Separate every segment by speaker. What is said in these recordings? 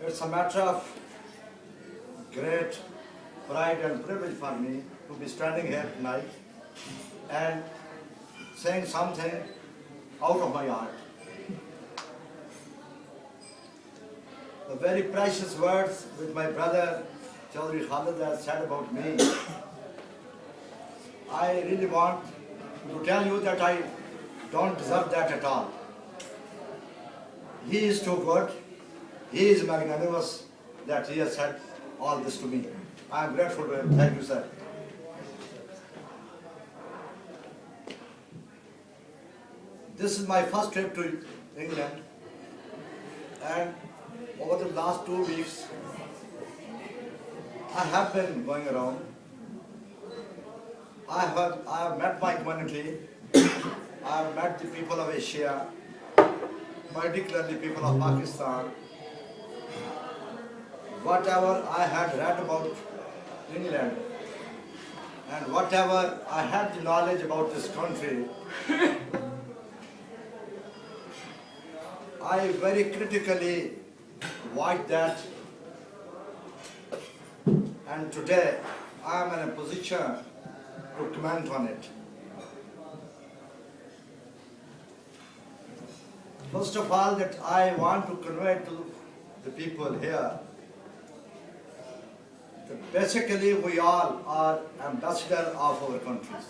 Speaker 1: It's a matter of great pride and privilege for me to be standing here tonight and saying something out of my heart. The very precious words which my brother Chaudhry Khalid has said about me, I really want to tell you that I don't deserve that at all. He is too good, he is magnanimous that he has said all this to me. I am grateful to him. Thank you, sir. This is my first trip to England, and over the last 2 weeks, I have been going around. I have met my community. I have met the people of Asia, particularly people of Pakistan. Whatever I had read about England and whatever I had the knowledge about this country, I very critically watched that, and today I am in a position to comment on it. First of all, that I want to convey to the people here that basically we all are ambassadors of our countries.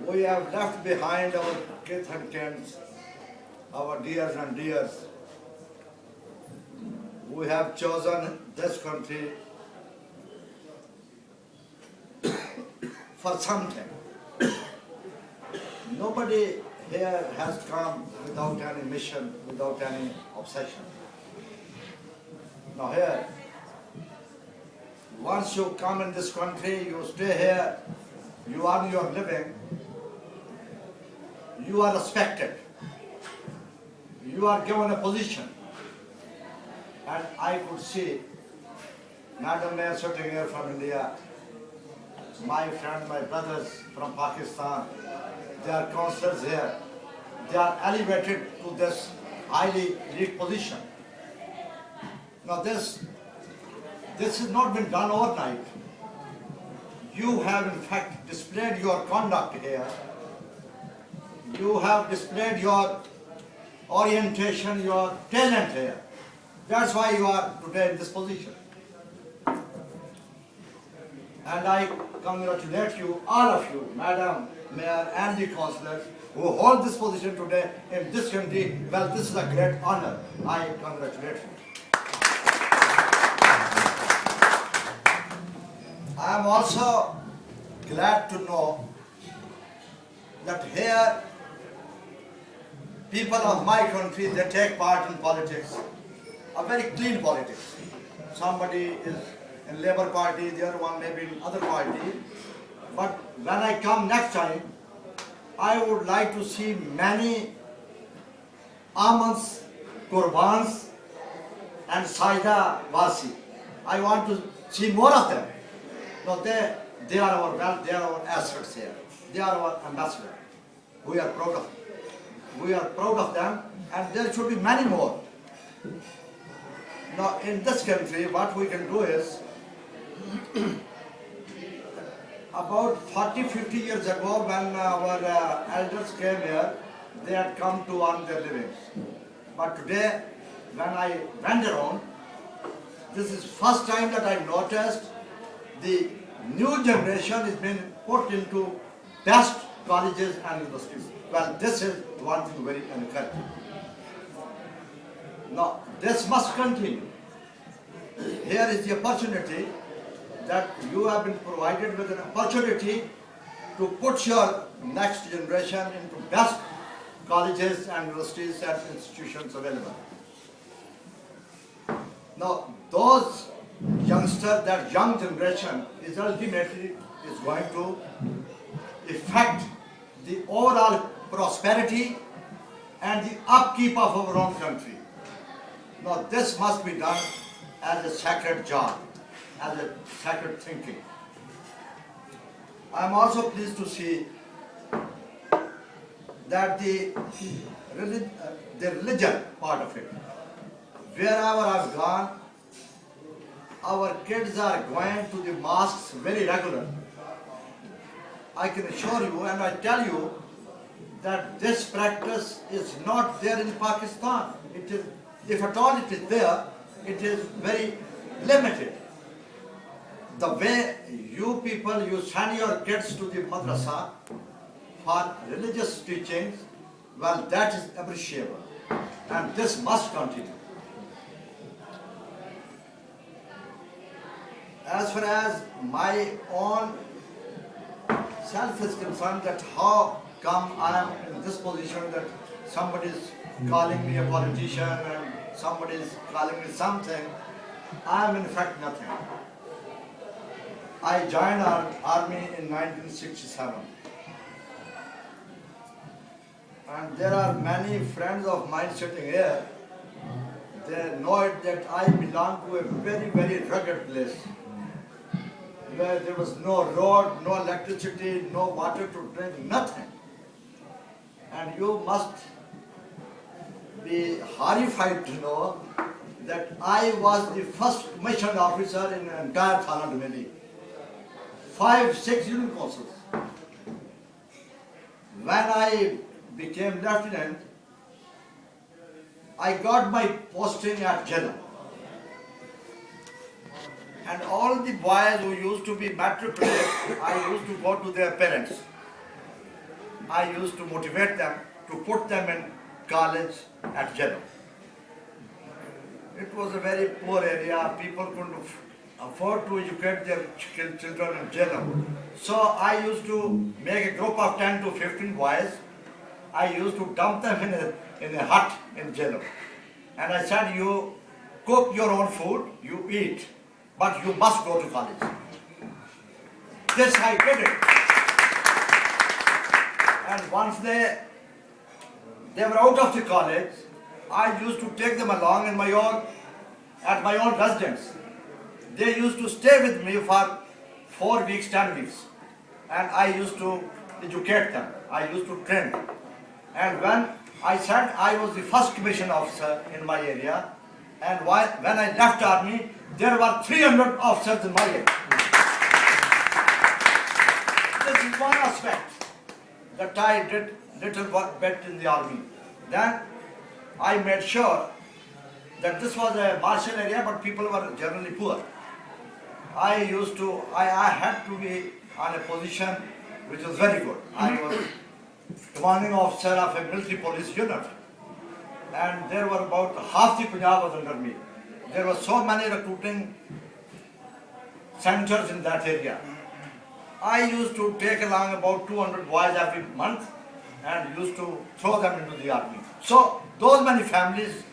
Speaker 1: We have left behind our kith and kins, our dears and dears. We have chosen this country for something. Nobody here has come without any mission, without any obsession. Now here, once you come in this country, you stay here, you earn your living, you are respected, you are given a position. And I could see Madam Mayor sitting here from India, my friend, my brothers from Pakistan, they are councillors here. They are elevated to this highly elite position. Now this has not been done overnight. You have in fact displayed your conduct here. You have displayed your orientation, your talent here. That's why you are today in this position. And I congratulate you, all of you, Madam Mayor and the councillors who hold this position today in this country. Well, this is a great honor. I congratulate you. I am also glad to know that here people of my country, they take part in politics, a very clean politics. Somebody is in Labour Party, the other one may be in other party. But when I come next time, I would like to see many Amans, Qurbans and Saida Wasi. I want to see more of them. No, they are our wealth, they are our assets here. They are our ambassadors. We are proud of them. We are proud of them, and there should be many more. Now, in this country, what we can do is, about 40-50 years ago, when our elders came here, they had come to earn their livings. But today, when I went around, this is first time that I noticed the new generation is being put into best colleges and universities. Well, this is one thing very encouraging. Now, this must continue. Here is the opportunity that you have been provided with an opportunity to put your next generation into best colleges and universities and institutions available. Now, those youngsters, that young generation is ultimately going to affect the overall prosperity and the upkeep of our own country. Now, this must be done as a sacred job, as a sacred thinking. I am also pleased to see that the the religion part of it. Wherever I've gone, our kids are going to the mosques very regular. I can assure you and I tell you that this practice is not there in Pakistan. It is, if at all it is there, it is very limited. The way you people, you send your kids to the madrasa for religious teachings, well, that is appreciable. And this must continue. As far as my own self is concerned, that how come I am in this position that somebody is calling me a politician and somebody is calling me something, I am in fact nothing. I joined our army in 1967. And there are many friends of mine sitting here. They know it that I belong to a very, very rugged place, where there was no road, no electricity, no water to drink, nothing. And you must be horrified to know that I was the first commissioned officer in the entire Thana Dumeli. 5, 6 union consuls. When I became lieutenant, I got my posting at Jeddah. And all the boys who used to be matriculated, I used to go to their parents. I used to motivate them to put them in college at Jeddah. It was a very poor area. People couldn't afford to educate their children in Jeddah. So I used to make a group of 10 to 15 boys. I used to dump them in a hut in Jeddah. And I said, you cook your own food, you eat, but you must go to college. This I did it. And once they were out of the college, I used to take them along at my own residence. They used to stay with me for 4 weeks, 10 weeks. And I used to educate them. I used to train them. And when I said I was the first commissioned officer in my area, and when I left army, there were 300 officers in my area. This is one aspect that I did little bit in the army. Then I made sure that this was a martial area, but people were generally poor. I had to be on a position which was very good. I was commanding officer of a military police unit. And there were about half the Punjab was under me. There were so many recruiting centers in that area. I used to take along about 200 boys every month and used to throw them into the army. So those many families,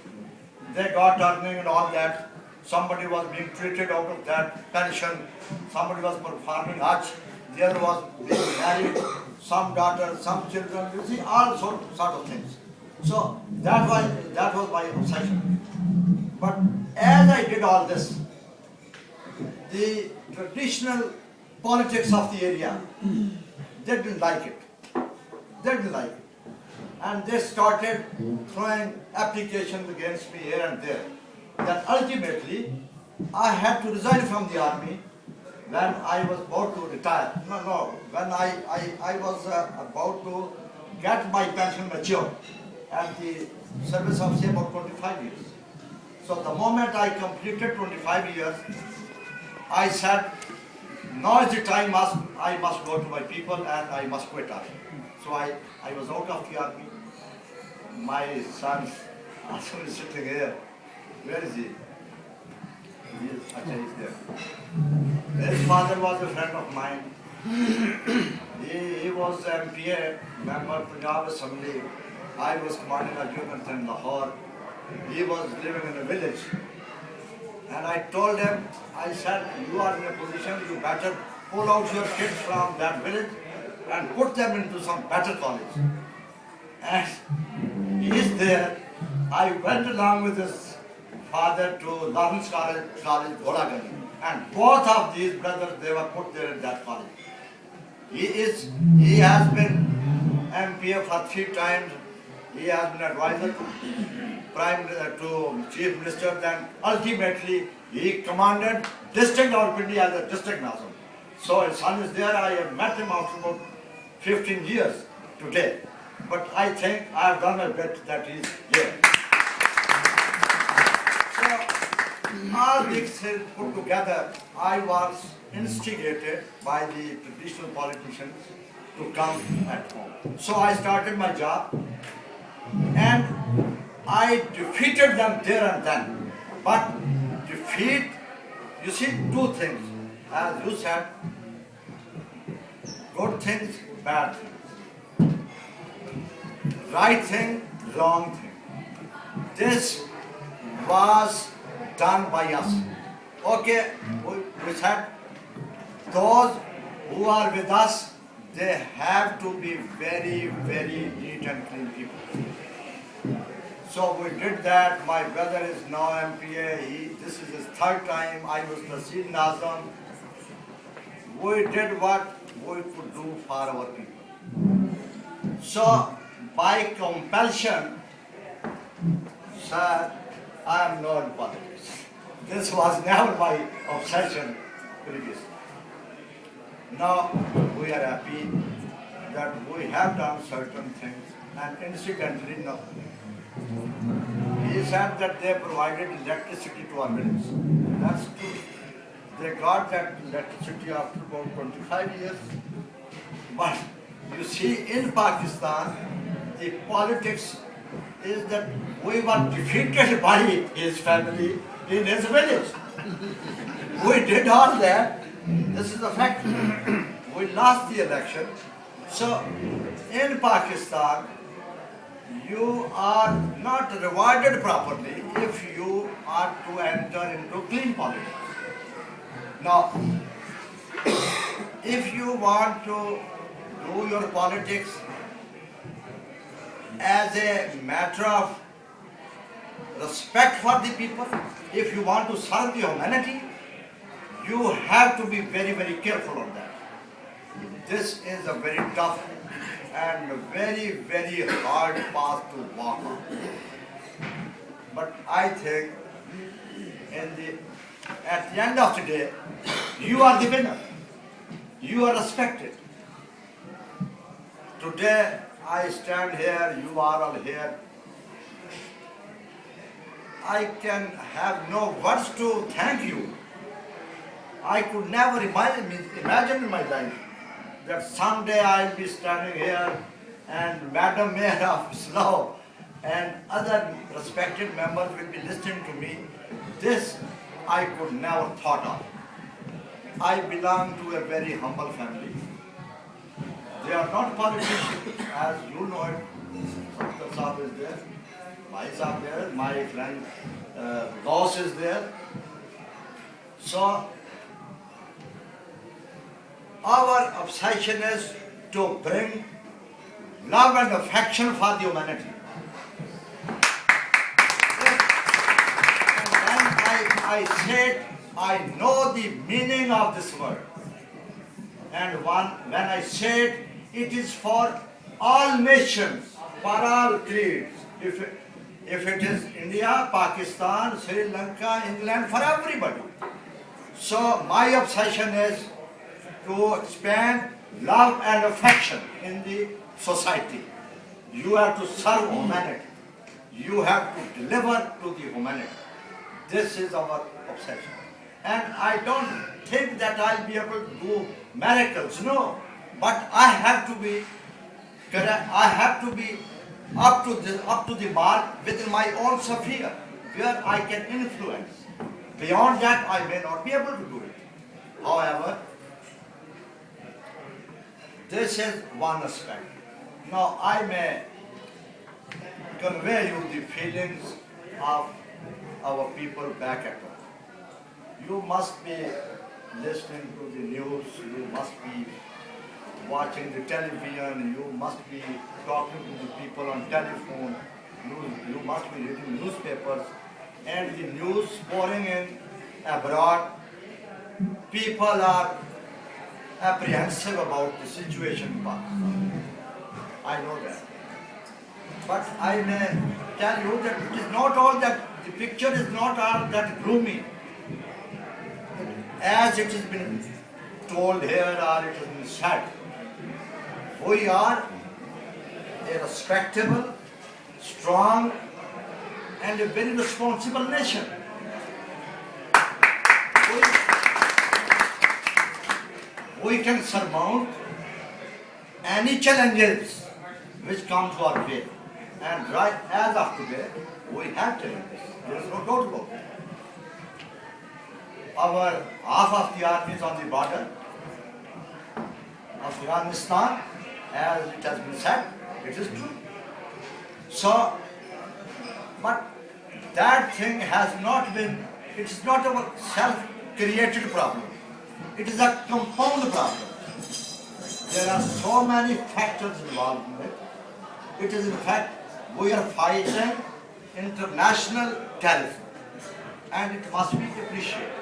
Speaker 1: they got earning and all that. Somebody was being treated out of that pension. Somebody was performing Hajj. The other was being married. Some daughters, some children. You see, all sort of things. So that was my obsession. But as I did all this, the traditional politics of the area, they didn't like it. They didn't like it. And they started throwing applications against me here and there. Then ultimately, I had to resign from the army when I was about to retire. When I was about to get my pension mature, and the service of say about 25 years. So the moment I completed 25 years, I said, now is the time I must go to my people and I must quit army. So I was out of the army. My son also is sitting here. Where is he? He's there. His father was a friend of mine. He was MPA, member of Punjab Assembly. I was commanding a unit in Lahore. He was living in a village. And I told him, I said, you are in a position, you better pull out your kids from that village and put them into some better college. And he is there. I went along with his father to Lawrence College, Golaganj. And both of these brothers, they were put there in that college. He has been MPA for 3 times. he has been advisor to to Chief Minister, then ultimately he commanded district Rawalpindi as a district Nazim. So his son is there. I have met him after about 15 years today. But I think I have done a bit that he's here. So all these things put together, I was instigated by the traditional politicians to come at home. So I started my job and I defeated them there and then. But defeat, you see, two things. As you said, good things, bad things. Right thing, wrong thing. This was done by us. Okay, we said, those who are with us, they have to be very, very neat and clean people. So we did that. My brother is now MPA. This is his third time. I was Nasir Nazam. We did what we could do for our people. So by compulsion, sir, I am not in politics. This was never my obsession previously. Now we are happy that we have done certain things, and incidentally, no. He said that they provided electricity to our village. That's true. They got that electricity after about 25 years. But you see, in Pakistan, the politics is that we were defeated by his family in his village. We did all that. This is a fact. We lost the election. So, in Pakistan, you are not rewarded properly if you are to enter into clean politics. Now, if you want to do your politics as a matter of respect for the people, if you want to serve the humanity, you have to be very, very careful on that. This is a very tough and very, very hard path to walk on. But I think at the end of the day, you are the winner. You are respected. Today, I stand here, you are all here. I can have no words to thank you. I could never imagine in my life that someday I'll be standing here and Madam Mayor of Slough and other respected members will be listening to me. This I could never thought of. I belong to a very humble family. They are not politicians, as you know it. Dr. Saab is there, Bhai Saab there, my friend Gauss is there. So, our obsession is to bring love and affection for the humanity. And then I said, I know the meaning of this word. And when I said, it is for all nations, for all creeds. If it is India, Pakistan, Sri Lanka, England, for everybody. So my obsession is to expand love and affection in the society. You have to serve humanity. You have to deliver to the humanity. This is our obsession. And I don't think that I'll be able to do miracles, no. But I have to be correct. I have to be up to the mark within my own sphere, where I can influence. Beyond that, I may not be able to do it. However, this is one aspect. Now, I may convey you the feelings of our people back at home. You must be listening to the news, you must be watching the television, you must be talking to the people on telephone, you must be reading newspapers, and the news pouring in abroad. People are apprehensive about the situation in Pakistan. I know that. But I may tell you that it is not all that, the picture is not all that gloomy. As it has been told here or it has been said, we are a respectable, strong, and a very responsible nation. We can surmount any challenges which come to our way. And right as of today, we have challenges. There is no doubt about it. Our half of the army is on the border of Afghanistan, as it has been said, it is true. So, but that thing has not been, it is not a self-created problem. It is a compound problem. There are so many factors involved in it. It is in fact, we are fighting international terrorism, and it must be appreciated.